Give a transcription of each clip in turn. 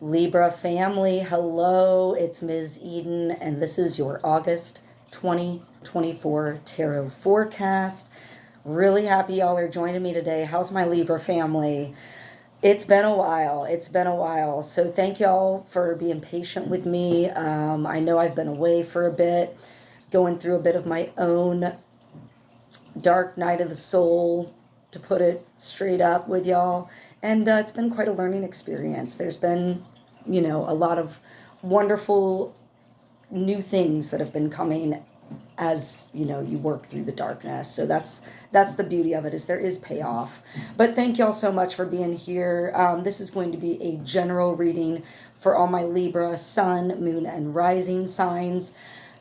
Libra family, hello, it's Ms. Eden, and this is your August 2024 tarot forecast. Really happy y'all are joining me today. How's my Libra family? It's been a while. It's been a while. So thank y'all for being patient with me. I know I've been away for a bit, going through a bit of my own dark night of the soul, to put it straight up with y'all. And it's been quite a learning experience. There's been, a lot of wonderful new things that have been coming as you work through the darkness. So that's the beauty of it, is there is payoff. But thank y'all so much for being here. This is going to be a general reading for all my Libra sun, moon, and rising signs.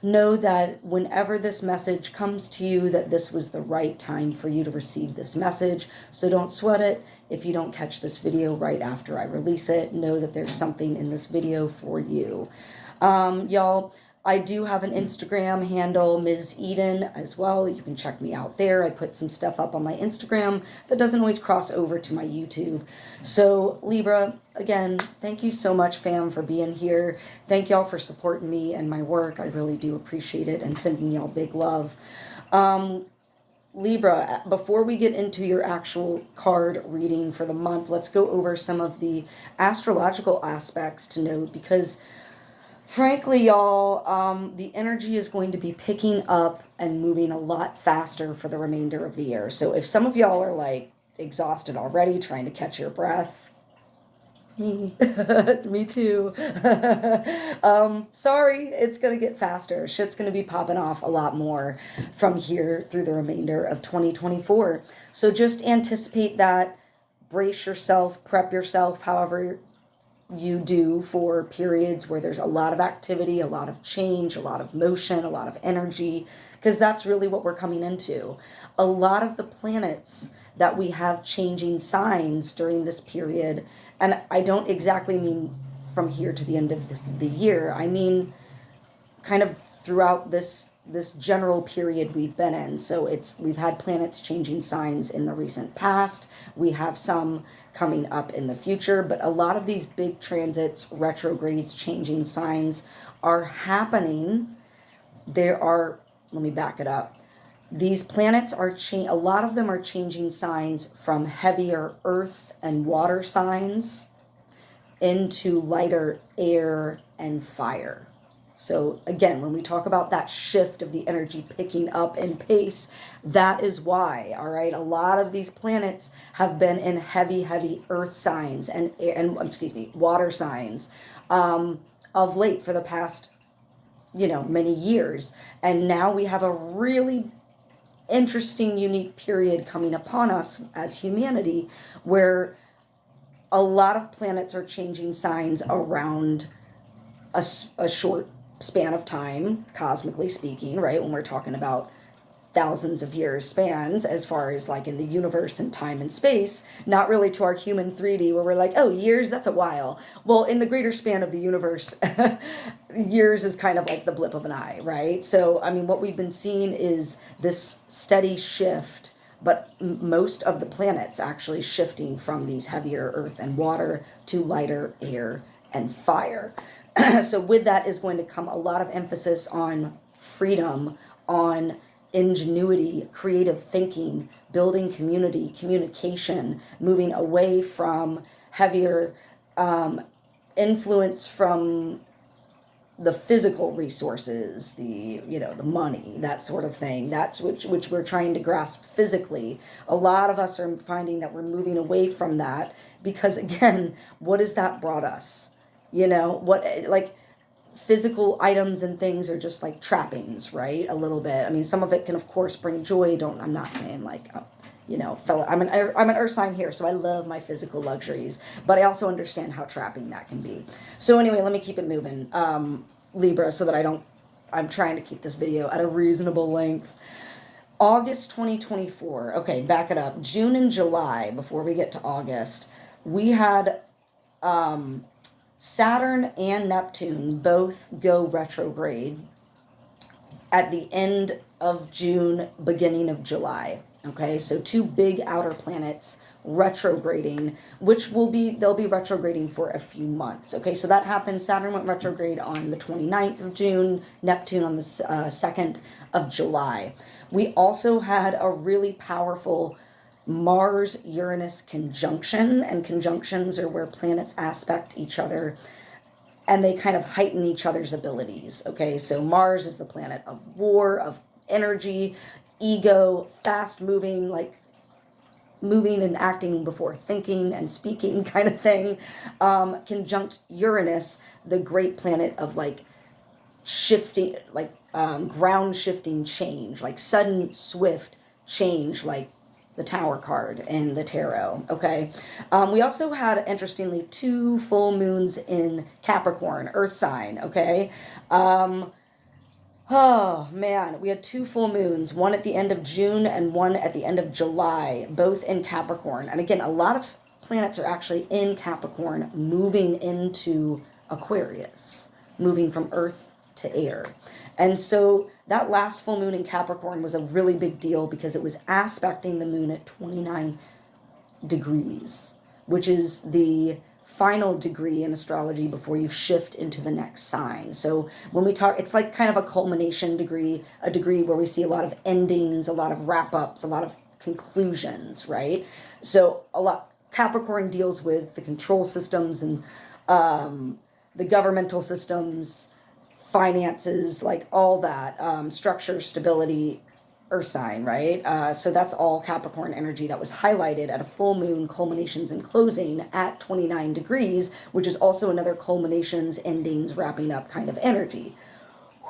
Know that whenever this message comes to you, that this was the right time for you to receive this message. So don't sweat it. If you don't catch this video right after I release it, know that there's something in this video for you. Y'all, I do have an Instagram handle, Ms. Eden, as well. You can check me out there. I put some stuff up on my Instagram that doesn't always cross over to my YouTube. So Libra, again, thank you so much, fam, for being here. Thank y'all for supporting me and my work. I really do appreciate it, and sending y'all big love. Libra, before we get into your actual card reading for the month, let's go over some of the astrological aspects to note, because frankly, y'all, the energy is going to be picking up and moving a lot faster for the remainder of the year. So if some of y'all are like exhausted already, trying to catch your breath, me, me too. Sorry, it's going to get faster. Shit's going to be popping off a lot more from here through the remainder of 2024. So just anticipate that, brace yourself, prep yourself, however you do, for periods where there's a lot of activity, a lot of change, a lot of motion, a lot of energy, because that's really what we're coming into. A lot of the planets that we have changing signs during this period, and I don't exactly mean from here to the end of the year, I mean kind of throughout this general period we've been in. So we've had planets changing signs in the recent past. We have some coming up in the future, but a lot of these big transits, retrogrades, changing signs are happening. Let me back it up. These planets are a lot of them are changing signs from heavier earth and water signs into lighter air and fire. So again, when we talk about that shift of the energy picking up in pace, that is why, all right? A lot of these planets have been in heavy earth signs and water signs of late, for the past, many years. And now we have a really interesting, unique period coming upon us as humanity, where a lot of planets are changing signs around a short span of time, cosmically speaking, right? When we're talking about thousands of years spans, as far as like in the universe and time and space, not really to our human 3D where we're like, oh, years, that's a while. Well, in the greater span of the universe, years is kind of like the blip of an eye, right? So, I mean, what we've been seeing is this steady shift, but most of the planets actually shifting from these heavier earth and water to lighter air and fire. So with that is going to come a lot of emphasis on freedom, on ingenuity, creative thinking, building community, communication, moving away from heavier influence from the physical resources, the money, that sort of thing. That's which we're trying to grasp physically. A lot of us are finding that we're moving away from that, because again, what has that brought us? Like physical items and things are just like trappings, right? A little bit. I mean, some of it can of course bring joy. I'm not saying like, I'm an earth sign here, so I love my physical luxuries, but I also understand how trapping that can be. So anyway, let me keep it moving, Libra, so that I'm trying to keep this video at a reasonable length. August 2024. Okay, back it up. June and July, before we get to August, we had Saturn and Neptune both go retrograde at the end of June, beginning of July. Okay, so two big outer planets retrograding, which they'll be retrograding for a few months. Okay, so that happened. Saturn went retrograde on the 29th of June, Neptune on the 2nd of July. We also had a really powerful Mars Uranus conjunction, and conjunctions are where planets aspect each other and they kind of heighten each other's abilities. Okay, so Mars is the planet of war, of energy, ego, fast moving, like moving and acting before thinking and speaking kind of thing. Conjunct Uranus, the great planet of like shifting, like ground shifting change, like sudden, swift change, like the Tower card in the tarot. Okay. We also had, interestingly, 2 full moons in Capricorn, Earth sign. Okay. Oh man, we had 2 full moons, one at the end of June and one at the end of July, both in Capricorn. And again, a lot of planets are actually in Capricorn, moving into Aquarius, moving from Earth to air. And so that last full moon in Capricorn was a really big deal because it was aspecting the moon at 29 degrees, which is the final degree in astrology before you shift into the next sign. So when we talk, it's like kind of a culmination degree, a degree where we see a lot of endings, a lot of wrap-ups, a lot of conclusions, right? So Capricorn deals with the control systems and the governmental systems, finances, like all that, structure, stability, Earth sign, right? So that's all Capricorn energy that was highlighted at a full moon, culminations and closing at 29 degrees, which is also another culminations, endings, wrapping up kind of energy.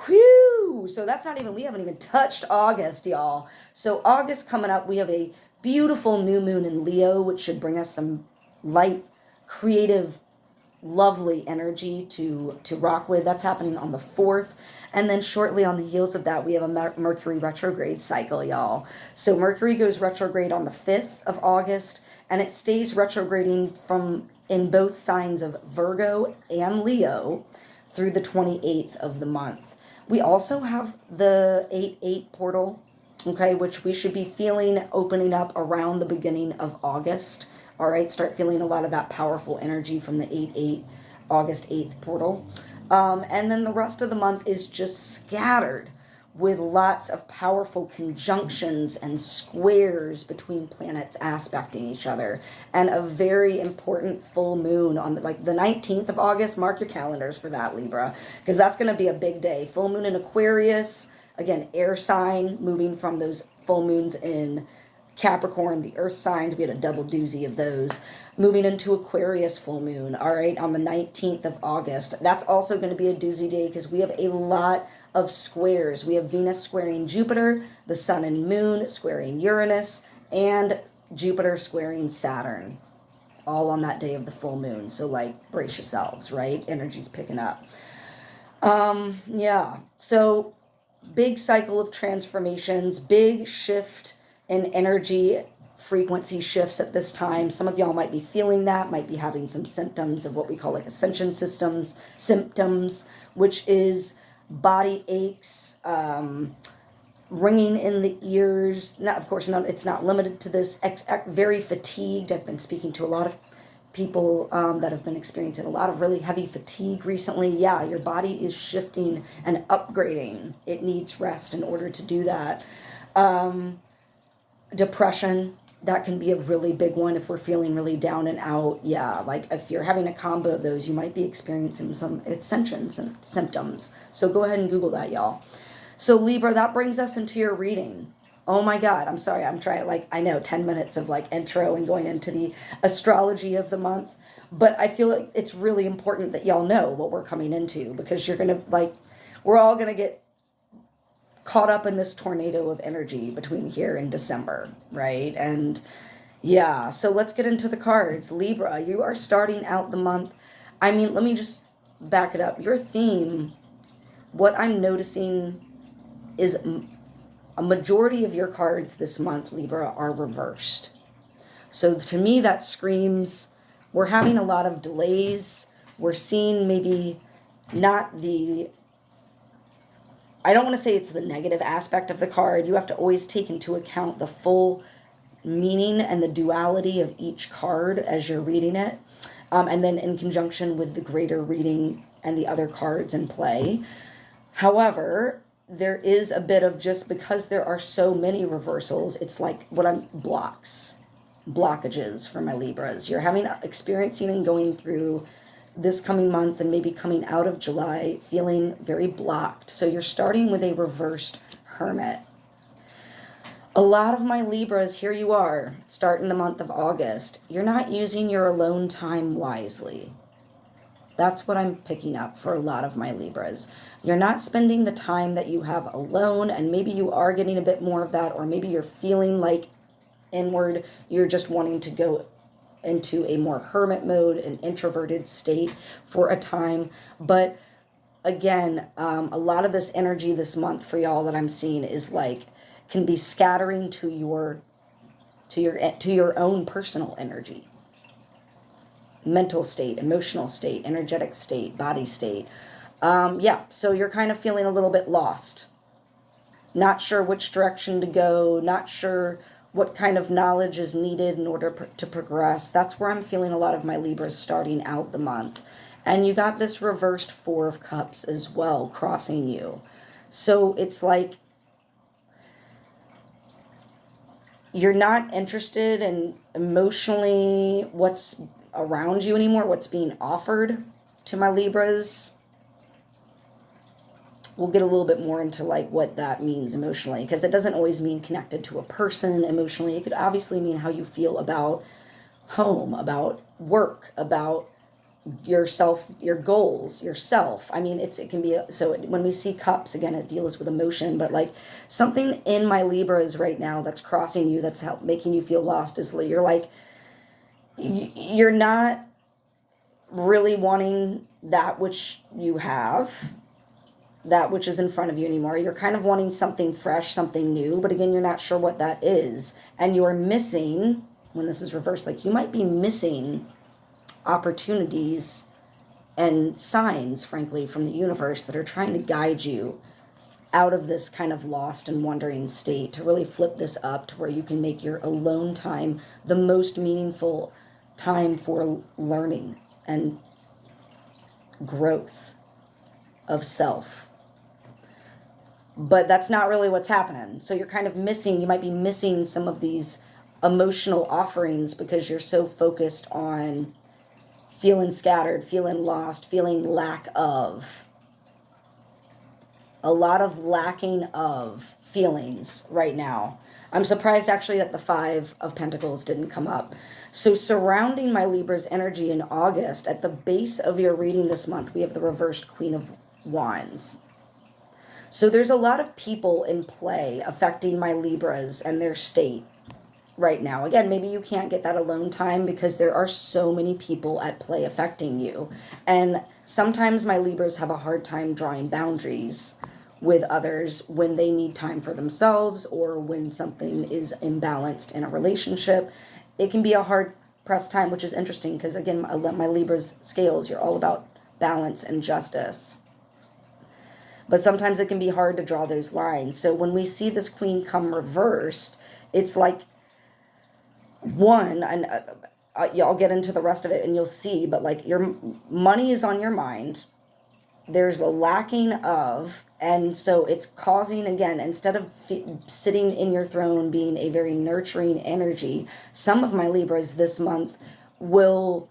Whew! So that's not even, we haven't even touched August, y'all. So August coming up, we have a beautiful new moon in Leo, which should bring us some light, creative, lovely energy to rock with. That's happening on the 4th. And then shortly on the heels of that, we have a Mercury retrograde cycle, y'all. So Mercury goes retrograde on the 5th of August, and it stays retrograding in both signs of Virgo and Leo through the 28th of the month. We also have the 8-8 portal, okay, which we should be feeling opening up around the beginning of August. All right, start feeling a lot of that powerful energy from the 8-8, August 8th portal. And then the rest of the month is just scattered with lots of powerful conjunctions and squares between planets aspecting each other. And a very important full moon on the 19th of August. Mark your calendars for that, Libra, because that's going to be a big day. Full moon in Aquarius, again, air sign, moving from those full moons in Capricorn, the earth signs, we had a double doozy of those. Moving into Aquarius full moon, all right, on the 19th of August. That's also going to be a doozy day because we have a lot of squares. We have Venus squaring Jupiter, the sun and moon squaring Uranus, and Jupiter squaring Saturn, all on that day of the full moon. So like, brace yourselves, right? Energy's picking up. Yeah, so big cycle of transformations, big shift in energy frequency shifts at this time. Some of y'all might be feeling that, might be having some symptoms of what we call like ascension symptoms, which is body aches, ringing in the ears. Not, of course, it's not limited to this. Very fatigued. I've been speaking to a lot of people that have been experiencing a lot of really heavy fatigue recently. Yeah, your body is shifting and upgrading. It needs rest in order to do that. Depression, that can be a really big one if we're feeling really down and out. Yeah, like if you're having a combo of those, you might be experiencing some ascensions and symptoms. So go ahead and Google that, y'all. So Libra, that brings us into your reading. Oh my God, I'm sorry. I'm trying, I know 10 minutes of intro and going into the astrology of the month. But I feel like it's really important that y'all know what we're coming into, because you're going to we're all going to get caught up in this tornado of energy between here and December, right? And yeah, so let's get into the cards. Libra, you are starting out the month. I mean, let me just back it up. Your theme, what I'm noticing is a majority of your cards this month, Libra, are reversed. So to me, that screams we're having a lot of delays. We're seeing maybe not the I don't want to say it's the negative aspect of the card. You have to always take into account the full meaning and the duality of each card as you're reading it. And then in conjunction with the greater reading and the other cards in play. However, there is a bit of, just because there are so many reversals, it's like what I'm blockages for my Libras. You're experiencing and going through this coming month and maybe coming out of July feeling very blocked. So you're starting with a reversed Hermit. A lot of my Libras, here you are, starting the month of August. You're not using your alone time wisely. That's what I'm picking up for a lot of my Libras. You're not spending the time that you have alone, and maybe you are getting a bit more of that, or maybe you're feeling like inward, you're just wanting to go into a more hermit mode, an introverted state for a time. But again, a lot of this energy this month for y'all that I'm seeing is like, can be scattering to your own personal energy, mental state, emotional state, energetic state, body state. Yeah, so you're kind of feeling a little bit lost, not sure which direction to go, not sure what kind of knowledge is needed in order to progress. That's where I'm feeling a lot of my Libras starting out the month. And you got this reversed Four of Cups as well crossing you. So it's like you're not interested in emotionally what's around you anymore, what's being offered to my Libras. We'll get a little bit more into like what that means emotionally, because it doesn't always mean connected to a person emotionally. It could obviously mean how you feel about home, about work, about yourself, your goals, yourself. I mean, it can be, so when we see cups, again, it deals with emotion, but like something in my Libras right now that's crossing you, that's making you feel lost, is you're like, you're not really wanting that which you have, that which is in front of you anymore. You're kind of wanting something fresh, something new, but again, you're not sure what that is. And you're missing, when this is reversed, like you might be missing opportunities and signs, frankly, from the universe that are trying to guide you out of this kind of lost and wandering state, to really flip this up to where you can make your alone time the most meaningful time for learning and growth of self. But that's not really what's happening. So you're kind of missing, you might be missing some of these emotional offerings because you're so focused on feeling scattered, feeling lost, feeling lack of. A lot of lacking of feelings right now. I'm surprised actually that the Five of Pentacles didn't come up. So surrounding my Libra's energy in August, at the base of your reading this month, we have the reversed Queen of Wands. So there's a lot of people in play affecting my Libras and their state right now. Again, maybe you can't get that alone time because there are so many people at play affecting you. And sometimes my Libras have a hard time drawing boundaries with others when they need time for themselves, or when something is imbalanced in a relationship. It can be a hard pressed time, which is interesting because, again, my Libra's scales, you're all about balance and justice. But sometimes it can be hard to draw those lines. So when we see this Queen come reversed, it's like, one, and y'all get into the rest of it and you'll see, but like your money is on your mind. There's a lacking of, and so it's causing, again, instead of sitting in your throne being a very nurturing energy, some of my Libras this month will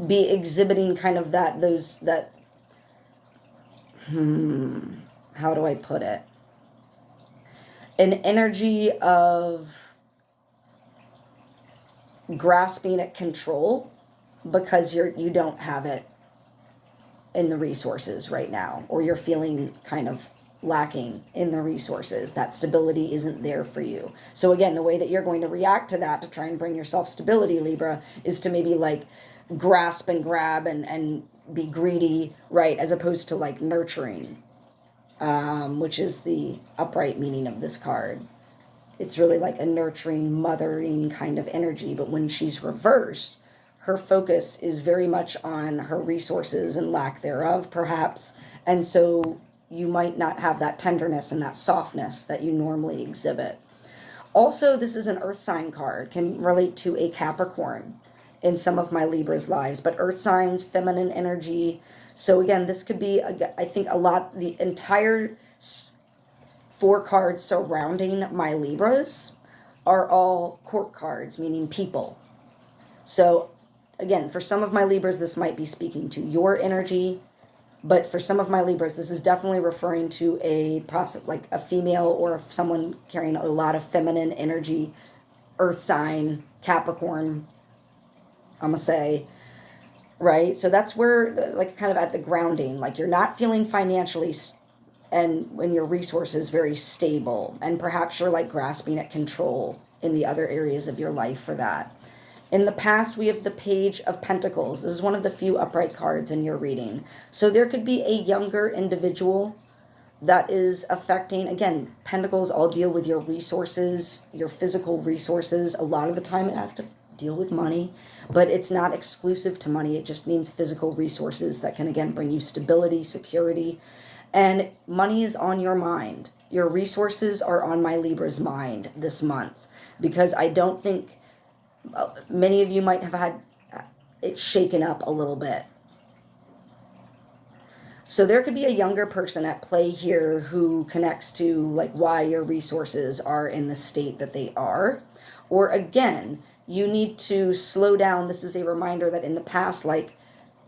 be exhibiting kind of how do I put it? An energy of grasping at control because you don't have it in the resources right now, or you're feeling kind of lacking in the resources. That stability isn't there for you. So again, the way that you're going to react to that to try and bring yourself stability, Libra, is to maybe like grasp and grab and be greedy, right? As opposed to like nurturing, which is the upright meaning of this card. It's really like a nurturing, mothering kind of energy. But when she's reversed, her focus is very much on her resources and lack thereof, perhaps. And so you might not have that tenderness and that softness that you normally exhibit. Also, this is an earth sign card, can relate to a Capricorn in some of my Libra's lives, but earth signs, feminine energy. So again, this could be, I think, the entire 4 cards surrounding my Libras are all court cards, meaning people. So again, for some of my Libras, this might be speaking to your energy, but for some of my Libras, this is definitely referring to a process, like a female or someone carrying a lot of feminine energy, earth sign, Capricorn, I'm gonna say, right? So that's where, like, kind of at the grounding, like you're not feeling financially and when your resources very stable, and perhaps you're like grasping at control in the other areas of your life for that. In the past, we have the Page of Pentacles. This is one of the few upright cards in your reading. So there could be a younger individual that is affecting, again, Pentacles all deal with your resources, your physical resources. A lot of the time it has to deal with money, but it's not exclusive to money. It just means physical resources that can, again, bring you stability, security. And money is on your mind. Your resources are on my Libra's mind this month, because I don't think many of you might have had it shaken up a little bit. So there could be a younger person at play here who connects to like why your resources are in the state that they are. Or again, you need to slow down. This is a reminder that in the past, like,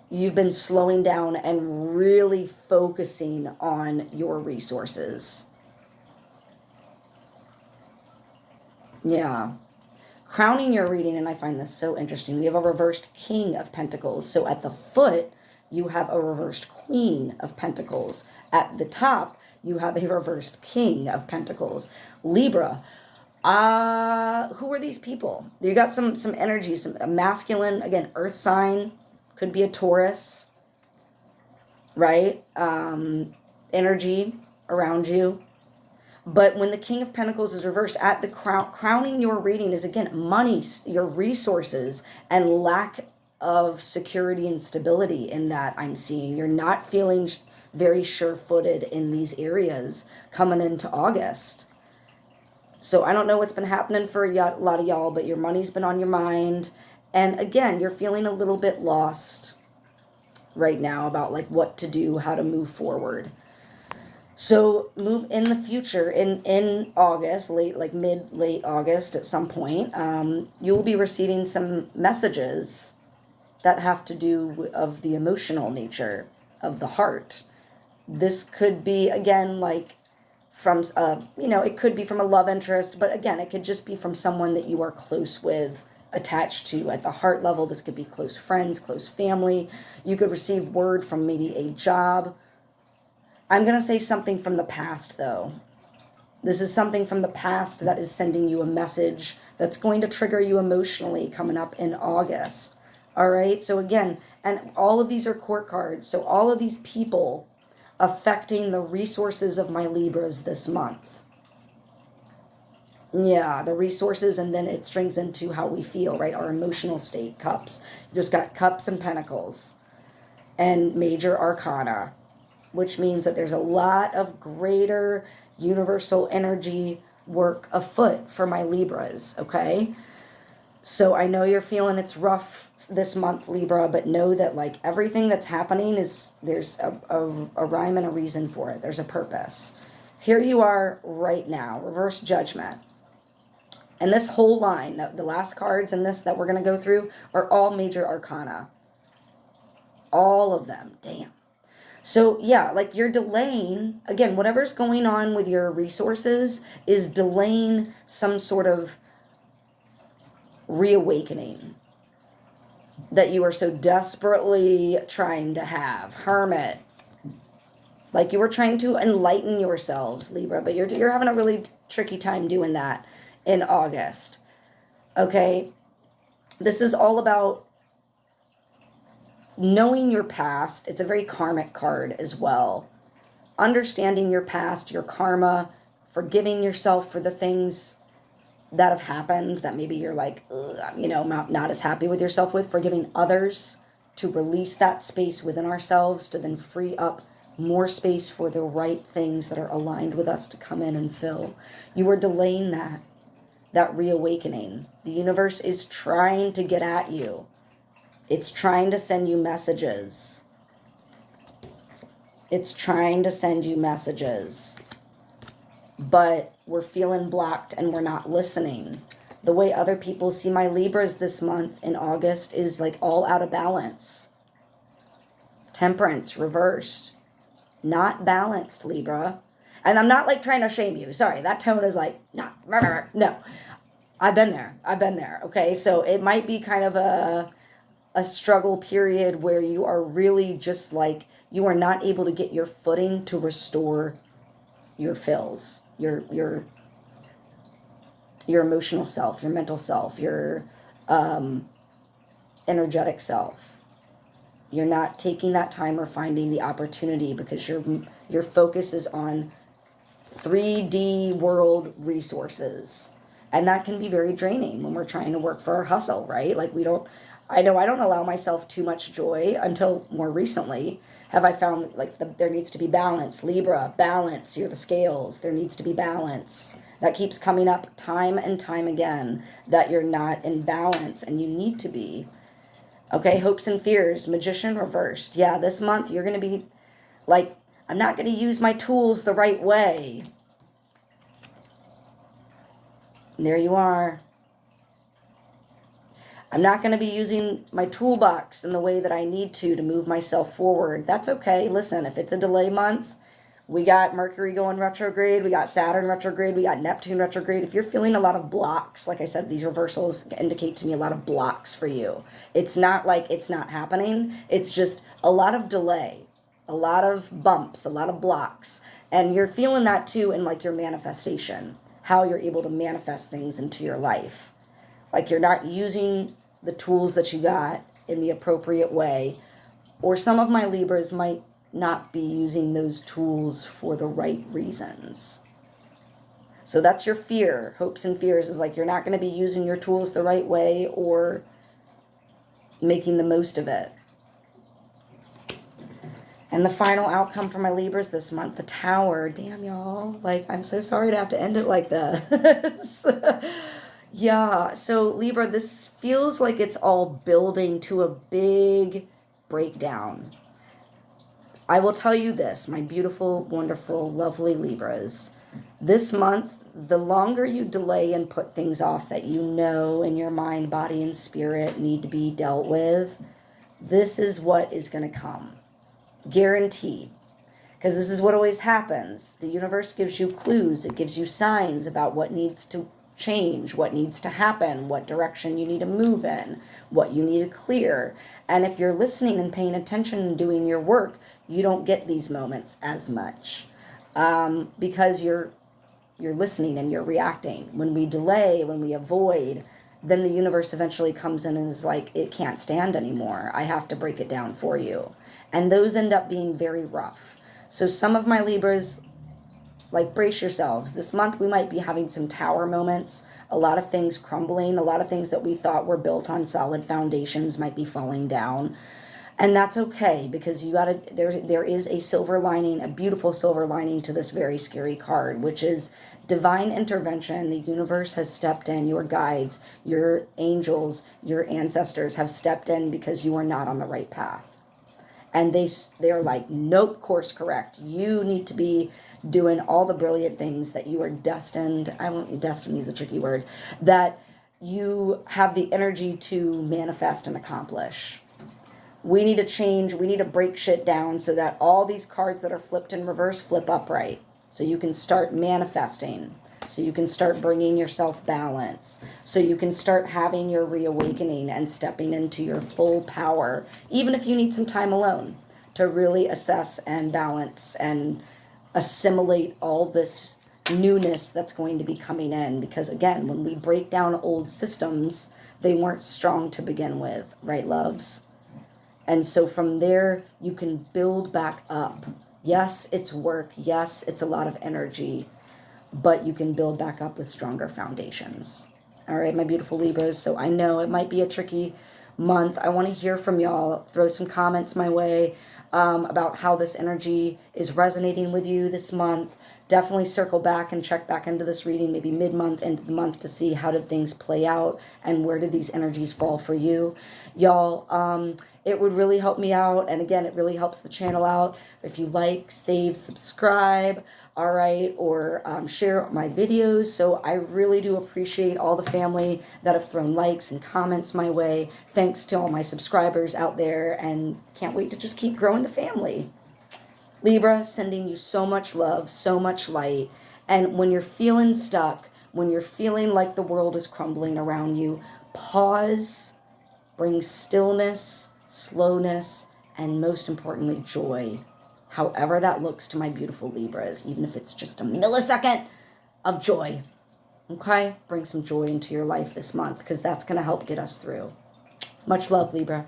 you've been slowing down and really focusing on your resources. Yeah. Crowning your reading, and I find this so interesting, we have a reversed King of Pentacles. So at the foot, you have a reversed Queen of Pentacles. At the top, you have a reversed King of Pentacles. Libra, who are these people? You got some energy, a masculine, again, earth sign, could be a Taurus, right? Energy around you. But when the King of Pentacles is reversed at the crowning your reading is, again, money, your resources, and lack of security and stability in that I'm seeing. You're not feeling very sure-footed in these areas coming into August. So I don't know what's been happening for a lot of y'all, but your money's been on your mind. And again, you're feeling a little bit lost right now about like what to do, how to move forward. So move in the future, in August, late August at some point, you will be receiving some messages that have to do of the emotional nature of the heart. This could be, again, like from, it could be from a love interest, but again, it could just be from someone that you are close with, attached to at the heart level. This could be close friends, close family. You could receive word from maybe a job. I'm going to say something from the past, though. This is something from the past that is sending you a message that's going to trigger you emotionally coming up in August. All right? So again, and all of these are court cards. So all of these people affecting the resources of my Libras this month. Yeah, the resources, and then it strings into how we feel, right? Our emotional state, cups. You just got cups and pentacles and major arcana, which means that there's a lot of greater universal energy work afoot for my Libras, okay? So I know you're feeling it's rough this month, Libra, but know that like everything that's happening is, there's a rhyme and a reason for it. There's a purpose. Here you are right now, reverse judgment. And this whole line, the last cards in this that we're going to go through are all major arcana. All of them. Damn. So yeah, like you're delaying, again, whatever's going on with your resources is delaying some sort of reawakening that you are so desperately trying to have. Hermit. Like you were trying to enlighten yourselves, Libra, but you're having a really tricky time doing that in August. Okay? This is all about knowing your past. It's a very karmic card as well. Understanding your past, your karma, forgiving yourself for the things that have happened that maybe you're like, you know, not as happy with yourself with, forgiving others to release that space within ourselves to then free up more space for the right things that are aligned with us to come in and fill. You are delaying that reawakening. The universe is trying to get at you. It's trying to send you messages. It's trying to send you messages. But we're feeling blocked and we're not listening. The way other people see my Libras this month in August is like all out of balance. Temperance reversed. Not balanced, Libra. And I'm not like trying to shame you. Sorry, that tone is like, no. I've been there. Okay, so it might be kind of a struggle period where you are really just like, you are not able to get your footing to restore your fills, your emotional self, your mental self, your energetic self. You're not taking that time or finding the opportunity because your focus is on 3D world resources. And that can be very draining when we're trying to work for our hustle, right? Like I know I don't allow myself too much joy until more recently. Have I found like there needs to be balance. Libra, balance, you're the scales. There needs to be balance. That keeps coming up time and time again, that you're not in balance and you need to be. Okay, hopes and fears, magician reversed. Yeah, this month you're going to be like, I'm not going to use my tools the right way. And there you are. I'm not going to be using my toolbox in the way that I need to move myself forward. That's okay. Listen, if it's a delay month, we got Mercury going retrograde, we got Saturn retrograde, we got Neptune retrograde. If you're feeling a lot of blocks, like I said, these reversals indicate to me a lot of blocks for you. It's not like it's not happening. It's just a lot of delay, a lot of bumps, a lot of blocks. And you're feeling that too in like your manifestation, how you're able to manifest things into your life. Like you're not using the tools that you got in the appropriate way. Or some of my Libras might not be using those tools for the right reasons. So that's your fear. Hopes and fears is like you're not going to be using your tools the right way or making the most of it. And the final outcome for my Libras this month, the Tower. Damn, y'all. Like, I'm so sorry to have to end it like this. Yeah, so Libra, this feels like it's all building to a big breakdown. I will tell you this, my beautiful, wonderful, lovely Libras. This month, the longer you delay and put things off that you know in your mind, body, and spirit need to be dealt with, this is what is going to come. Guaranteed. Because this is what always happens. The universe gives you clues. It gives you signs about what needs to change, what needs to happen, what direction you need to move in, what you need to clear. And if you're listening and paying attention and doing your work, you don't get these moments as much because you're listening and you're reacting. When we delay, when we avoid, then the universe eventually comes in and is like, it can't stand anymore. I have to break it down for you. And those end up being very rough. So some of my Libras, like, brace yourselves. This month we might be having some tower moments, a lot of things crumbling, a lot of things that we thought were built on solid foundations might be falling down. And that's okay, because there is a silver lining, a beautiful silver lining to this very scary card, which is divine intervention. The universe has stepped in, your guides, your angels, your ancestors have stepped in because you are not on the right path. And they're like, nope, course correct. You need to be doing all the brilliant things that you are destined. Destiny is a tricky word. That you have the energy to manifest and accomplish. We need to change. We need to break shit down so that all these cards that are flipped in reverse flip upright. So you can start manifesting. So you can start bringing yourself balance. So you can start having your reawakening and stepping into your full power, even if you need some time alone to really assess and balance and assimilate all this newness that's going to be coming in. Because again, when we break down old systems, they weren't strong to begin with, right, loves? And so from there, you can build back up. Yes, it's work. Yes, it's a lot of energy. but you can build back up with stronger foundations. All right, my beautiful Libras. So I know it might be a tricky month. I want to hear from y'all. Throw some comments my way about how this energy is resonating with you this month. Definitely circle back and check back into this reading, maybe mid-month, end of the month, to see how did things play out and where did these energies fall for you. Y'all, it would really help me out. And again, it really helps the channel out if you like, save, subscribe, all right, or share my videos. So I really do appreciate all the family that have thrown likes and comments my way. Thanks to all my subscribers out there, and can't wait to just keep growing the family. Libra, sending you so much love, so much light. And when you're feeling stuck, when you're feeling like the world is crumbling around you, pause, bring stillness, slowness, and most importantly, joy. However that looks to my beautiful Libras, even if it's just a millisecond of joy. Okay? Bring some joy into your life this month, because that's going to help get us through. Much love, Libra.